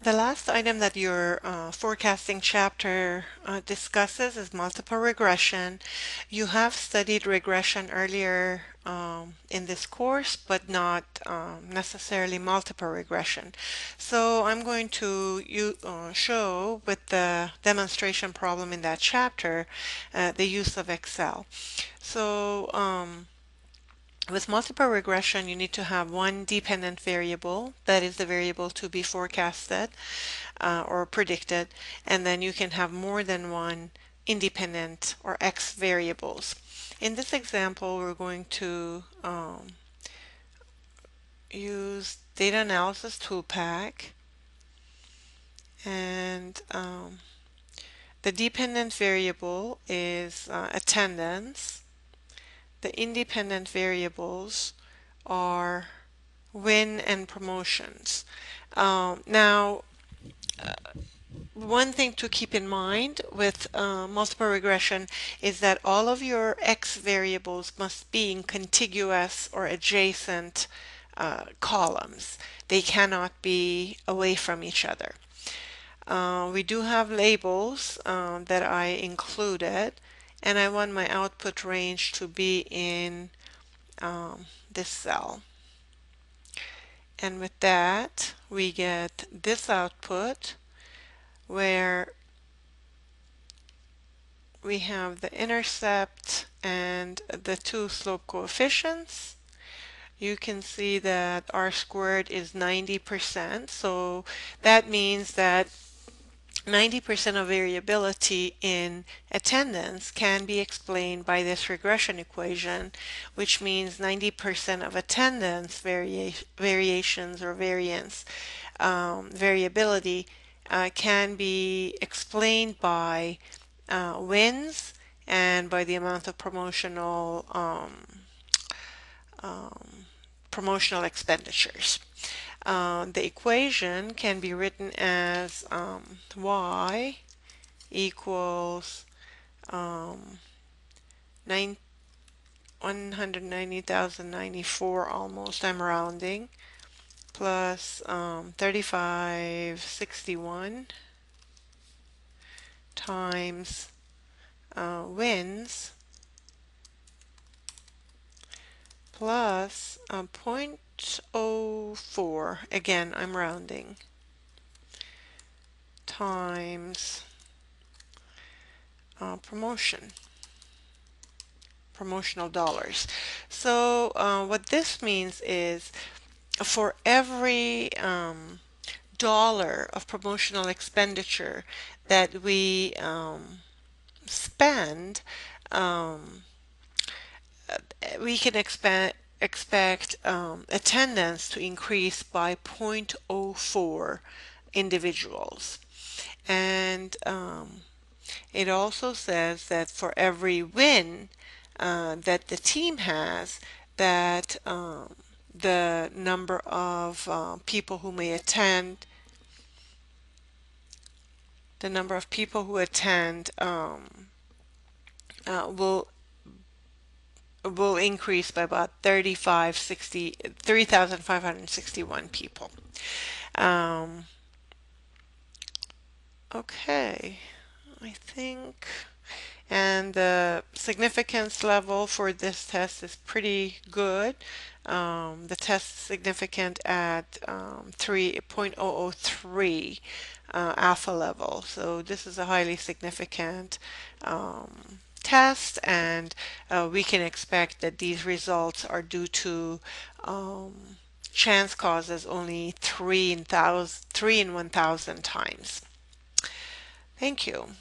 The last item that your forecasting chapter discusses is multiple regression. You have studied regression earlier in this course, but not necessarily multiple regression. So I'm going to show with the demonstration problem in that chapter the use of Excel. So with multiple regression, you need to have one dependent variable, that is the variable to be forecasted or predicted, and then you can have more than one independent or X variables. In this example, we're going to use data analysis toolpack, and the dependent variable is attendance. The independent variables are win and promotions. Now, one thing to keep in mind with multiple regression is that all of your X variables must be in contiguous or adjacent columns. They cannot be away from each other. We do have labels that I included, and I want my output range to be in this cell. And with that, we get this output where we have the intercept and the two slope coefficients. You can see that R squared is 90%, so that means that 90% of variability in attendance can be explained by this regression equation, which means 90% of attendance variations or variance variability can be explained by wins and by the amount of promotional expenditures. The equation can be written as y equals 190,094 almost, I'm rounding, plus 3561 times wins plus 0.04, again I'm rounding, times promotional dollars. So what this means is for every dollar of promotional expenditure that we spend, we can expect attendance to increase by 0.04 individuals. And it also says that for every win that the team has, that the number of people who may attend, the number of people who attend will increase by about 3,561 people. Okay, I think, and the significance level for this test is pretty good. The test is significant at 3.003 alpha level, so this is a highly significant test, and we can expect that these results are due to chance causes only 3 in 1,000 times. Thank you.